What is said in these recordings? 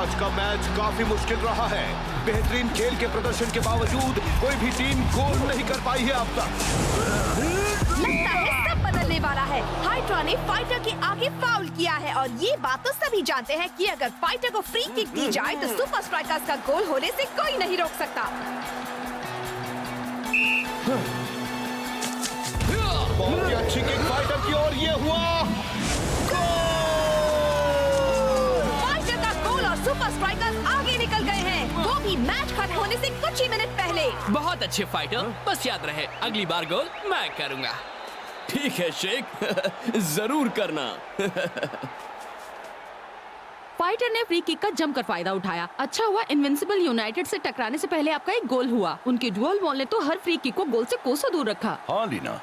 आज का मैच काफी मुश्किल रहा है। बेहतरीन खेल के प्रदर्शन के बावजूद कोई भी टीम गोल नहीं कर पाई है अब तक। लगता है सब बदलने वाला है। हाइड्रा ने फाइटर के आगे फाउल किया है और ये बात तो सभी जानते हैं कि अगर फाइटर को फ्री किक दी जाए तो सुपर स्ट्राइकर्स का गोल होने से कोई नहीं रोक सकता। बहुत ही अच्छी किक फाइटर की और ये हुआ फाइटर का गोल और सुपर स्ट्राइकर्स आगे निकल गए हैं, वो भी मैच खत्म होने से कुछ ही मिनट पहले। बहुत अच्छे फाइटर, बस याद रहे अगली बार गोल मैं करूंगा। ठीक है शेख, जरूर करना। फाइटर ने फ्री किक का जमकर फायदा उठाया। अच्छा हुआ इनविंसिबल यूनाइटेड से टकराने से पहले आपका एक गोल हुआ। उनके ड्यूअल वॉल ने तो हर फ्री किक को गोल से कोसों दूर रखा। हाँ लीना,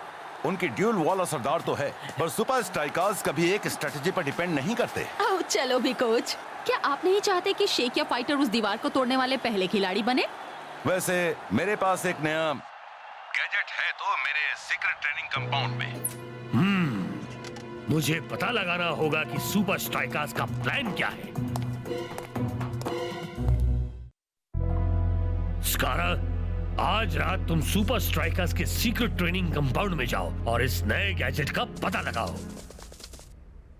उनकी ड्यूल वॉल असरदार तो है, पर सुपर स्ट्राइकर्स कभी एक स्ट्रेटेजी पर डिपेंड नहीं करते। ओह चलो भी कोच, क्या आप नहीं चाहते कि शेख या फाइटर उस दीवार को तोड़ने वाले पहले खिलाड़ी बने? वैसे मेरे पास एक नया गैजेट है तो मेरे सीक्रेट ट्रेनिंग कंपाउंड में। मुझे पता लगाना होगा कि सुपर स्ट्राइकर्स का प्लान क्या है। स्कारा, आज रात तुम सुपर स्ट्राइकर्स के सीक्रेट ट्रेनिंग कंपाउंड में जाओ और इस नए गैजेट का पता लगाओ।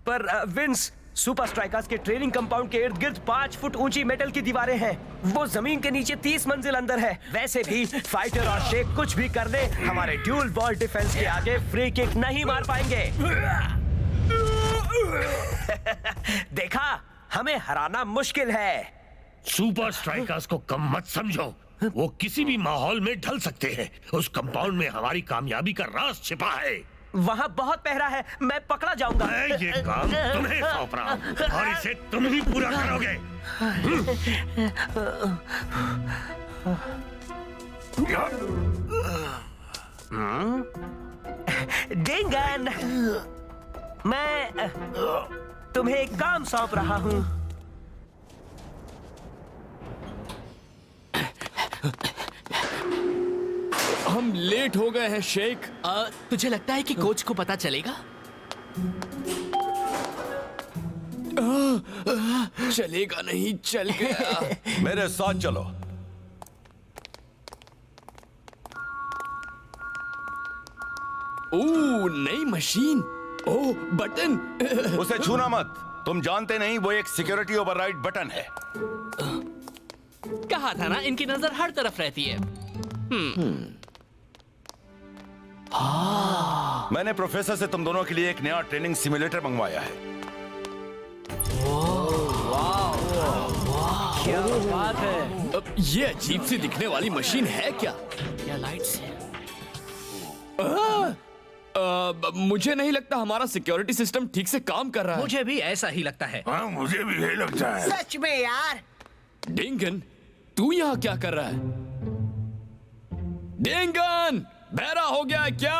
पर विंस, सुपर स्ट्राइकर्स के ट्रेनिंग कंपाउंड के इर्द गिर्द 5 फुट ऊंची मेटल की दीवारें हैं। वो जमीन के नीचे 30 मंजिल अंदर है। वैसे भी फाइटर और शेख कुछ भी कर ले, हमारे ड्यूल वॉल डिफेंस के आगे फ्री किक नहीं मार पाएंगे। देखा, हमें हराना मुश्किल है। सुपर स्ट्राइकर्स को कम मत समझो, वो किसी भी माहौल में ढल सकते हैं। उस कंपाउंड में हमारी कामयाबी का राज छिपा है। वहाँ बहुत पहरा है, मैं पकड़ा जाऊंगा। मैं ये काम तुम्हें सौंप रहा हूँ और इसे तुम ही पूरा करोगे। डिंगन, मैं तुम्हें एक काम सौंप रहा हूँ। हम लेट हो गए हैं शेख। तुझे लगता है कि कोच को पता चलेगा? चलेगा नहीं, चल गया। मेरे साथ चलो। ओह, नई मशीन। ओह, बटन। उसे छूना मत, तुम जानते नहीं वो एक सिक्योरिटी ओवरराइड बटन है। कहा था ना, इनकी नजर हर तरफ रहती है। मैंने प्रोफेसर से तुम दोनों के लिए एक नया ट्रेनिंग सिमुलेटर मंगवाया है। क्या बात है। अब ये अजीब सी दिखने वाली मशीन है क्या? क्या लाइट्स है? मुझे नहीं लगता हमारा सिक्योरिटी सिस्टम ठीक से काम कर रहा है। मुझे भी ऐसा ही लगता है। हाँ, मुझे भी यही लगता है। सच में यार। डिंगन, तू यहाँ क्या कर रहा है? डिंगन, बहरा हो गया है क्या?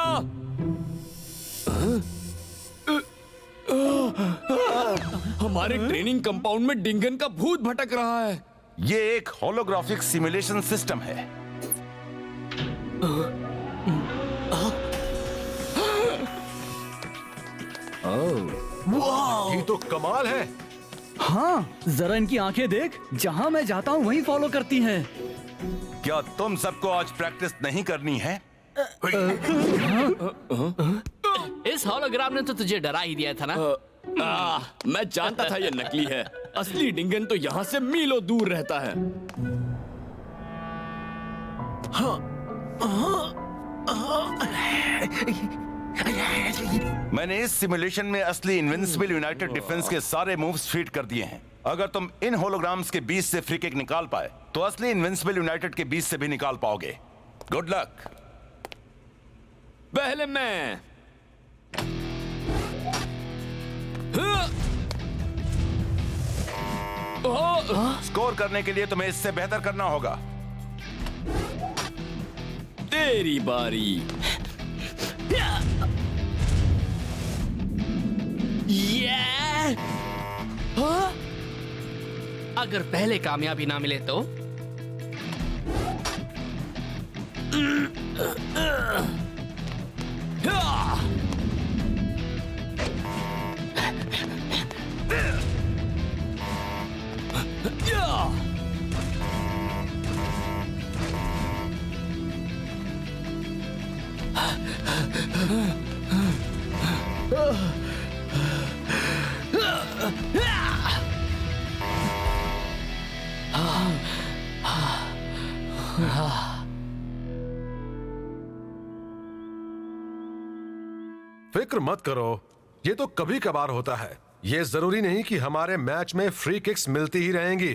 हमारे ट्रेनिंग कंपाउंड में डिंगन का भूत भटक रहा है। ये एक होलोग्राफिक सिमुलेशन सिस्टम है। ये तो कमाल है। हाँ, जरा इनकी आंखें देख, जहाँ मैं जाता हूँ वहीं फॉलो करती हैं। क्या तुम सबको आज प्रैक्टिस नहीं करनी है? इस होलोग्राम ने तो तुझे डरा ही दिया था ना। मैं जानता था ये नकली है। असली डिंगन तो यहाँ से मीलों दूर रहता है। मैंने इस सिमुलेशन में असली इनविंसिबल यूनाइटेड डिफेंस के सारे मूव्स फीड कर दिए हैं। अगर तुम इन होलोग्राम्स के बीच से फ्री किक निकाल पाए तो असली इनविंसिबल यूनाइटेड के बीच से भी निकाल पाओगे। Good luck. पहले मैं। स्कोर करने के लिए तुम्हें इससे बेहतर करना होगा। तेरी बारी। अगर पहले कामयाबी ना मिले तो? फिक्र मत करो, ये तो कभी कभार होता है। ये जरूरी नहीं कि हमारे मैच में फ्री किक्स मिलती ही रहेंगी।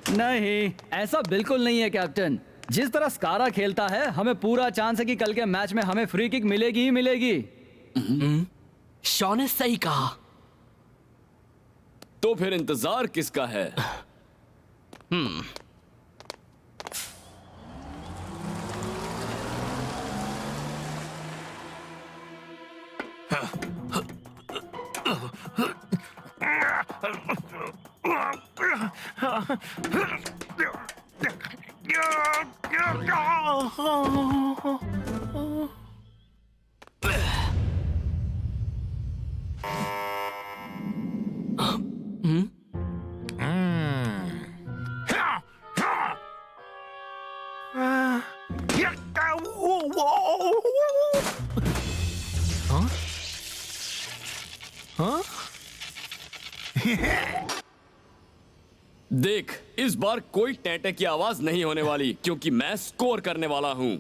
नहीं, ऐसा बिल्कुल नहीं है कैप्टन। जिस तरह स्कारा खेलता है, हमें पूरा चांस है कि कल के मैच में हमें फ्री किक मिलेगी ही मिलेगी। शॉन ने सही कहा। तो फिर इंतजार किसका है? देख, इस बार कोई टैंटे की आवाज नहीं होने वाली, क्योंकि मैं स्कोर करने वाला हूं।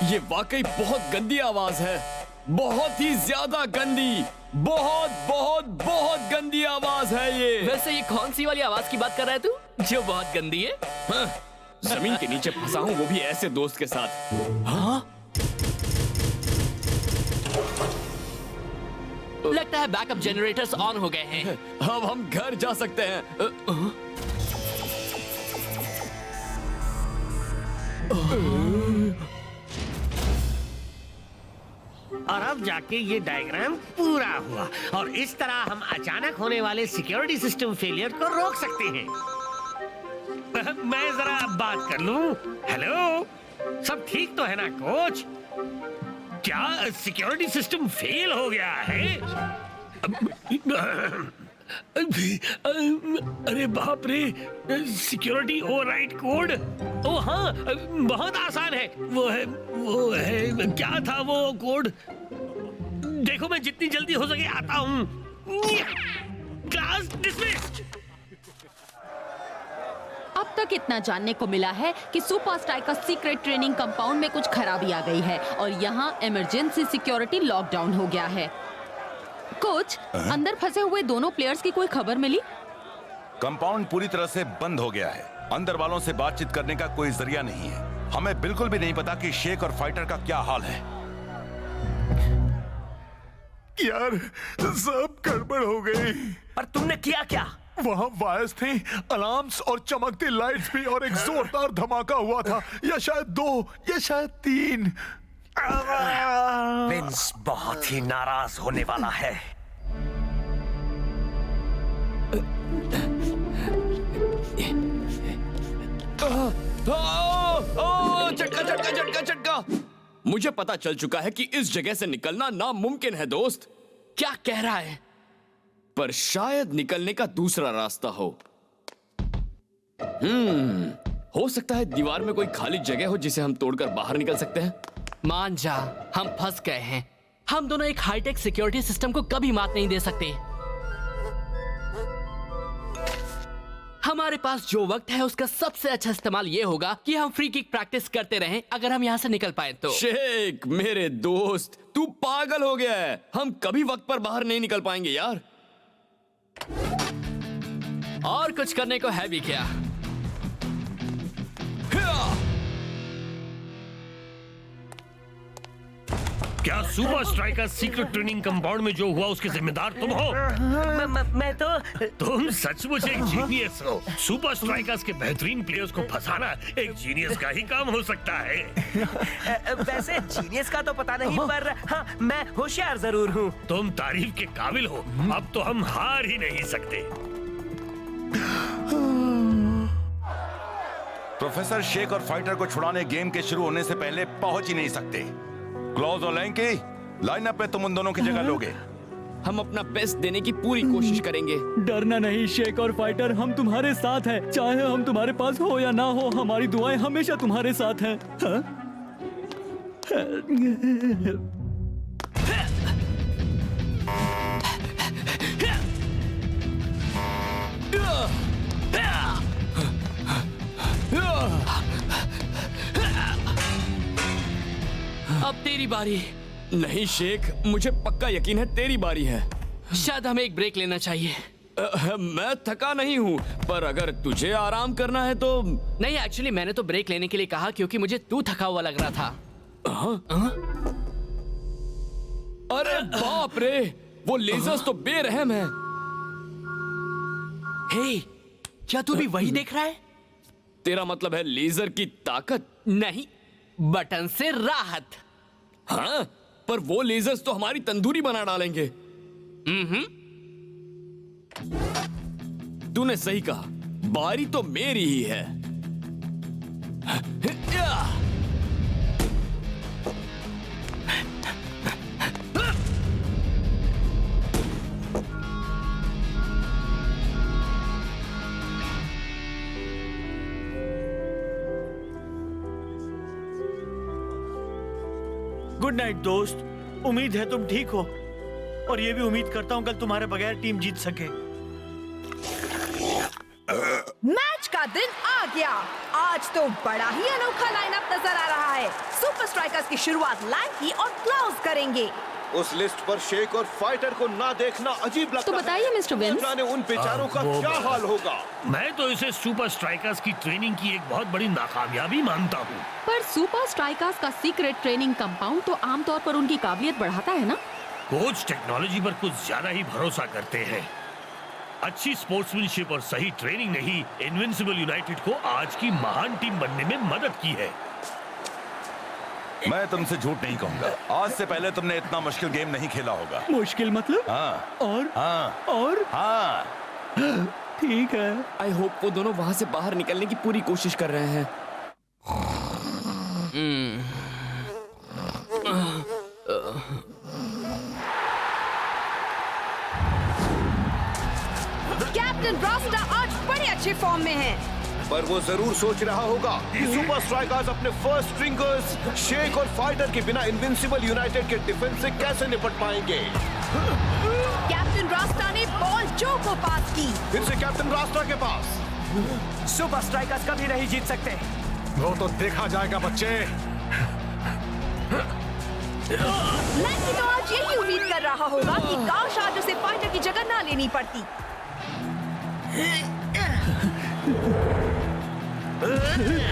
ये वाकई बहुत गंदी आवाज है, बहुत ही ज्यादा गंदी, बहुत बहुत बहुत गंदी आवाज है ये। वैसे ये कौन सी वाली आवाज की बात कर रहा है तू, जो बहुत गंदी है? हाँ, जमीन के नीचे फंसा हूं, वो भी ऐसे दोस्त के साथ। हाँ? लगता है बैकअप जनरेटर्स ऑन हो गए हैं। अब हम घर जा सकते हैं। और अब जाके ये डायग्राम पूरा हुआ और इस तरह हम अचानक होने वाले सिक्योरिटी सिस्टम फेलियर को रोक सकते हैं। मैं जरा बात कर लूं। हेलो, सब ठीक तो है ना कोच? क्या सिक्योरिटी सिस्टम फेल हो गया है? अरे बाप रे, सिक्योरिटी ओवरराइड कोड। ओ हाँ, बहुत आसान है। वो है क्या था वो कोड? देखो, मैं जितनी जल्दी हो सके आता हूँ। Class dismissed. अब तक इतना जानने को मिला है कि super striker secret training compound में कुछ खराबी आ गई है और यहाँ इमरजेंसी सिक्योरिटी लॉकडाउन हो गया है। कोच, अंदर फंसे हुए दोनों प्लेयर्स की कोई खबर मिली? कंपाउंड पूरी तरह से बंद हो गया है। अंदर वालों से बातचीत करने का कोई जरिया नहीं है। हमें बिल्कुल भी नहीं पता कि शेख और फाइटर का क्या हाल है। यार, सब गड़बड़ हो गई। पर तुमने किया क्या? वहाँ वायर्स थे, अलार्म्स और चमकती लाइट्स भी, और एक जोरदार धमाका हुआ था। या शायद 2 या शायद 3। विंस बहुत ही नाराज होने वाला है। झटका झटका झटका झटका। मुझे पता चल चुका है कि इस जगह से निकलना नामुमकिन है दोस्त। क्या कह रहा है? पर शायद निकलने का दूसरा रास्ता हो। हो सकता है दीवार में कोई खाली जगह हो जिसे हम तोड़कर बाहर निकल सकते हैं। मान जा, हम फंस गए हैं। हम दोनों एक हाईटेक सिक्योरिटी सिस्टम को कभी मात नहीं दे सकते। हमारे पास जो वक्त है उसका सबसे अच्छा इस्तेमाल ये होगा कि हम फ्री किक प्रैक्टिस करते रहें। अगर हम यहाँ से निकल पाए तो। शेख मेरे दोस्त, तू पागल हो गया है। हम कभी वक्त पर बाहर नहीं निकल पाएंगे यार। और कुछ करने को है भी क्या? क्या super striker secret training compound में जो हुआ उसके जिम्मेदार तुम हो? मैं तो तुम सचमुच एक जीनियस हो। सुपर स्ट्राइकर्स के बेहतरीन प्लेयर्स को फंसाना एक जीनियस का ही काम हो सकता है। वैसे जीनियस का तो पता नहीं, पर हाँ, मैं होशियार जरूर हूँ। तुम तारीफ के काबिल हो। अब तो हम हार ही नहीं सकते। प्रोफेसर शेक और फाइटर को छुड़ाने गेम के शुरू होने से पहले पहुंच ही नहीं सकते। क्लॉज और लैंकी, लाइनअप में तुम उन दोनों की जगह लोगे। हम अपना बेस्ट देने की पूरी कोशिश करेंगे। डरना नहीं शेक और फाइटर, हम तुम्हारे साथ हैं। चाहे हम तुम्हारे पास हो या ना हो, हमारी दुआएं हमेशा तुम्हारे साथ हैं। हाँ? अब तेरी बारी। नहीं शेख, मुझे पक्का यकीन है तेरी बारी है। शायद हमें एक ब्रेक लेना चाहिए। मैं थका नहीं हूँ, पर अगर तुझे आराम करना है तो। नहीं, एक्चुअली मैंने तो ब्रेक लेने के लिए कहा क्योंकि मुझे तू थका हुआ लग रहा था। अरे बाप रे, वो लेजर्स तो बेरहम हैं। हे, क्या तू भी वही देख रहा है? तेरा मतलब है लेजर की ताकत? नहीं, बटन से राहत। हाँ, पर वो लेजर्स तो हमारी तंदूरी बना डालेंगे। तूने सही कहा, बारी तो मेरी ही है। गुड नाइट दोस्त। उम्मीद है तुम ठीक हो, और ये भी उम्मीद करता हूँ कल तुम्हारे बगैर टीम जीत सके। मैच का दिन आ गया। आज तो बड़ा ही अनोखा लाइनअप नजर आ रहा है। सुपर स्ट्राइकर्स की शुरुआत लैंकी और क्लाउस करेंगे। उस लिस्ट पर शेक और फाइटर को ना देखना अजीब लगता है। तो बताइए मिस्टर विंस, जाने उन बेचारों का क्या हाल होगा। मैं तो इसे सुपर स्ट्राइकर्स की ट्रेनिंग की एक बहुत बड़ी नाकामयाबी मानता हूँ। पर सुपर स्ट्राइकर्स का सीक्रेट ट्रेनिंग कंपाउंड तो आमतौर पर उनकी काबिलियत बढ़ाता है ना? कोच टेक्नोलॉजी पर कुछ ज्यादा ही भरोसा करते हैं। अच्छी स्पोर्ट्समैनशिप और सही ट्रेनिंग ने ही इनविंसिबल यूनाइटेड को आज की महान टीम बनने में मदद की है। मैं तुमसे झूठ नहीं कहूंगा, आज से पहले तुमने इतना मुश्किल गेम नहीं खेला होगा। मुश्किल मतलब? हाँ। और हाँ। हाँ। ठीक है। आई होप वो दोनों वहां से बाहर निकलने की पूरी कोशिश कर रहे हैं। कैप्टन रास्टा आज बड़े अच्छे फॉर्म में है, पर वो जरूर सोच रहा होगा कि सुपर स्ट्राइकर्स अपने फर्स्ट स्ट्रिंगर्स शेक और फाइटर के बिना इनविंसिबल यूनाइटेड के डिफेंस से कैसे निपट पाएंगे। कैप्टन रास्टा ने बॉल जो को पास की। फिर से कैप्टन रास्टा के पास। सुपर स्ट्राइकर्स कभी नहीं जीत सकते। वो तो देखा जाएगा बच्चे। लैंकी तो आज यही उम्मीद कर रहा होगा कि काश आज उसे फाइटर की जगह ना लेनी पड़ती।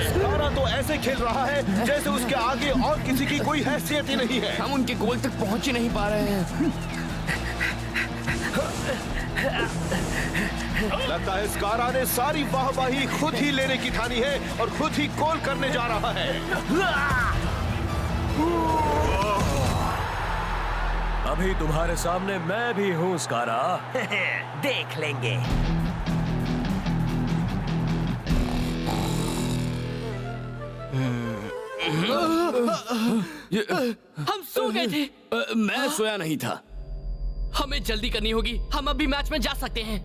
स्कारा तो ऐसे खेल रहा है जैसे उसके आगे और किसी की कोई हैसियत ही नहीं है। हम उनके गोल तक पहुंच ही नहीं पा रहे हैं। लगता है स्कारा ने सारी वाहवाही खुद ही लेने की ठानी है और खुद ही गोल करने जा रहा है। अभी तुम्हारे सामने मैं भी हूँ स्कारा। देख लेंगे। हम सो गए थे। मैं सोया नहीं था। हमें जल्दी करनी होगी, हम अभी मैच में जा सकते हैं।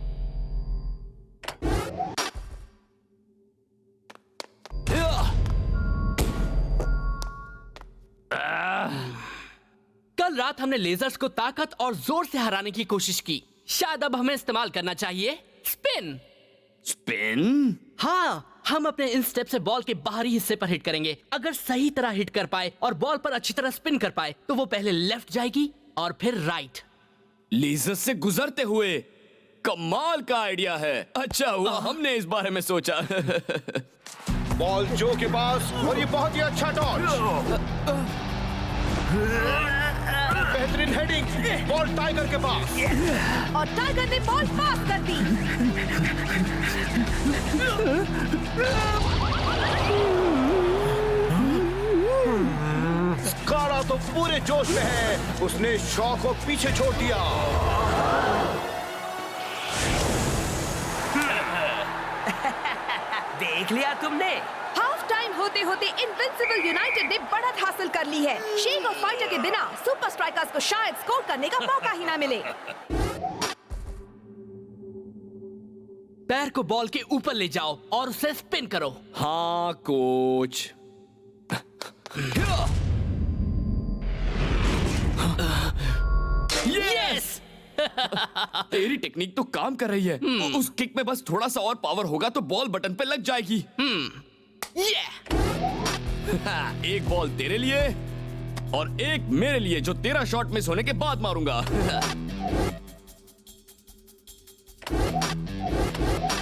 कल रात हमने लेजर्स को ताकत और जोर से हराने की कोशिश की। शायद अब हमें इस्तेमाल करना चाहिए स्पिन। स्पिन? हाँ, हम अपने इन स्टेप से बॉल के बाहरी हिस्से पर हिट करेंगे। अगर सही तरह हिट कर पाए और बॉल पर अच्छी तरह स्पिन कर पाए तो वो पहले लेफ्ट जाएगी और फिर राइट। लेजर से गुजरते हुए? कमाल का आइडिया है। अच्छा हुआ हमने इस बारे में सोचा। बॉल जो के पास और ये बहुत ही अच्छा डॉज। बेहतरीन हेडिंग, बॉल टाइगर के पास। और टाइगर ने बॉल पास कर दी। स्कारा तो पूरे जोश में है, उसने शॉ को पीछे छोड़ दिया। देख लिया तुमने? हाफ टाइम होते होते इनविंसिबल यूनाइटेड ने बढ़त हासिल कर ली है। शेक और फाइटर के बिना सुपर स्ट्राइकर्स को शायद स्कोर करने का मौका ही ना मिले। पैर को बॉल के ऊपर ले जाओ और उसे स्पिन करो। हाँ कोच। यस! तेरी टेक्निक तो काम कर रही है। उस किक में बस थोड़ा सा और पावर होगा तो बॉल बटन पे लग जाएगी। एक बॉल तेरे लिए और एक मेरे लिए, जो तेरा शॉट मिस होने के बाद मारूंगा।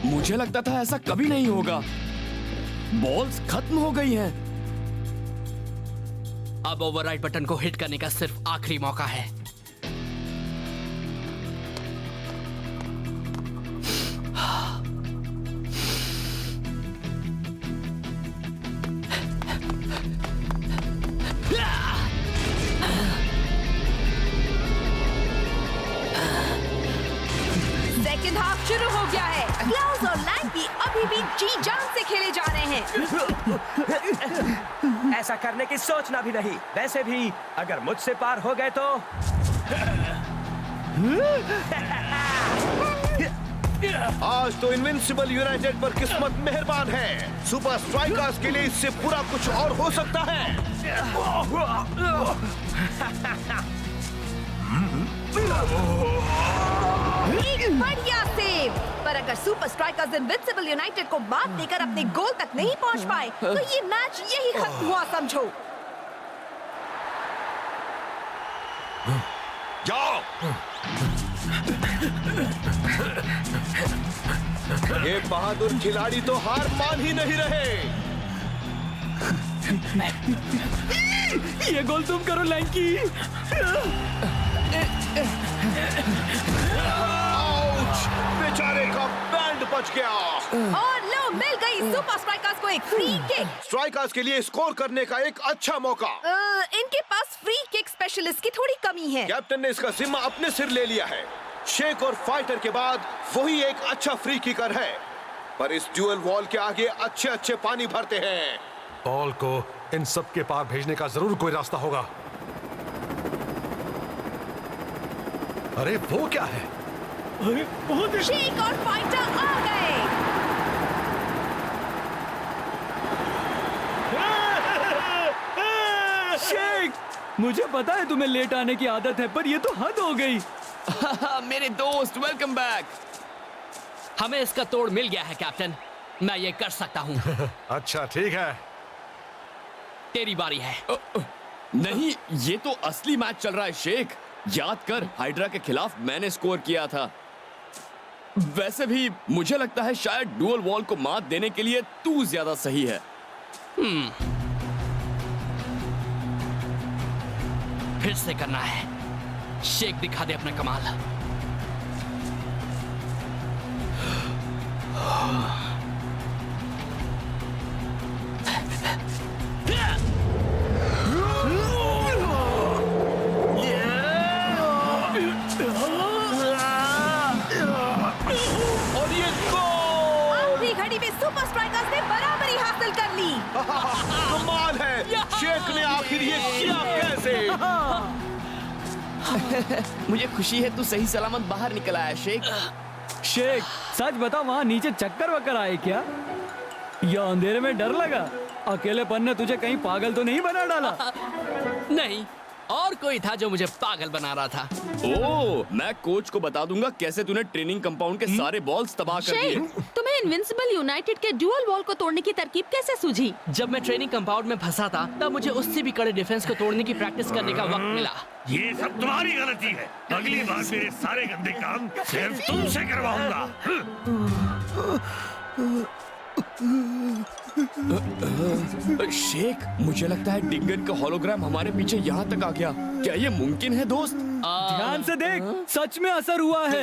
मुझे लगता था ऐसा कभी नहीं होगा। बॉल्स खत्म हो गई हैं। अब ओवरराइड बटन को हिट करने का सिर्फ आखिरी मौका है। सेकंड हाफ शुरू हो गया है। क्लाउस और लैंकी अभी भी जी जान से खेले जा रहे हैं। ऐसा करने की सोचना भी नहीं। वैसे भी अगर मुझसे पार हो गए तो आज तो इनविंसिबल यूनाइटेड पर किस्मत मेहरबान है। सुपर स्ट्राइकर्स के लिए इससे पूरा कुछ और हो सकता है। एक बढ़िया सेव। पर अगर सुपर स्ट्राइकर्स इनविंसिबल यूनाइटेड को मात देकर अपने गोल तक नहीं पहुंच पाए तो ये मैच यही खत्म हुआ समझो। जाओ। ये बहादुर खिलाड़ी तो हार मान ही नहीं रहे। ये गोल तुम करो लैंकी। आउच! बेचारे का बैंड बच गया। और लो मिल गई सुपर स्ट्राइकर्स को एक फ्री किक। स्ट्राइकर्स के लिए स्कोर करने का एक अच्छा मौका। इनके पास फ्री किक स्पेशलिस्ट की थोड़ी कमी है। कैप्टन ने इसका जिम्मा अपने सिर ले लिया है। शेक और फाइटर के बाद वही एक अच्छा फ्री किकर है, पर इस ड्यूअल वॉल के आगे अच्छे अच्छे पानी भरते हैं। बॉल को इन सब के पार भेजने का जरूर कोई रास्ता होगा। अरे वो क्या है? शेक और फाइटर आ गए। शेक, मुझे पता है तुम्हें लेट आने की आदत है, पर ये तो हद हो गई। मेरे दोस्त, वेलकम बैक। हमें इसका तोड़ मिल गया है कैप्टन। मैं ये कर सकता हूँ। अच्छा ठीक है, तेरी बारी है। नहीं, ये तो असली मैच चल रहा है शेख। याद कर, हाइड्रा के खिलाफ मैंने स्कोर किया था। वैसे भी मुझे लगता है शायद डुअल वॉल को मात देने के लिए तू ज्यादा सही है। फिर से करना है। शेक दिखा दे अपना कमाल। और ये गोल! आखिरी घड़ी में सुपर स्ट्राइकर्स ने बराबरी हासिल कर ली। कमाल है, शेक ने आखिर ये किया कैसे? मुझे खुशी है तू सही सलामत बाहर निकल आया शेख। शेक, सच बता, वहाँ नीचे चक्कर वक्कर आए क्या? या अंधेरे में डर लगा? अकेलेपन ने तुझे कहीं पागल तो नहीं बना डाला? नहीं, और कोई था जो मुझे पागल बना रहा था। ओह, मैं कोच को बता दूंगा कैसे तूने ट्रेनिंग कंपाउंड के सारे बॉल्स तबाह कर दिए। शेक, तुम्हें इनविंसिबल यूनाइटेड के डुअल वॉल को तोड़ने की तरकीब कैसे सूझी? जब मैं ट्रेनिंग कंपाउंड में फंसा था तब मुझे उससे भी कड़े डिफेंस को तोड़ने की प्रैक्टिस करने का वक्त मिला। ये सब तुम्हारी गलती है। अगली बार मेरे सारे गंदे काम सिर्फ तुमसे करवाऊंगा। शेख, मुझे लगता है डिंगन का होलोग्राम हमारे पीछे यहाँ तक आ गया। क्या ये मुमकिन है दोस्त? ध्यान से देख, सच में असर हुआ है।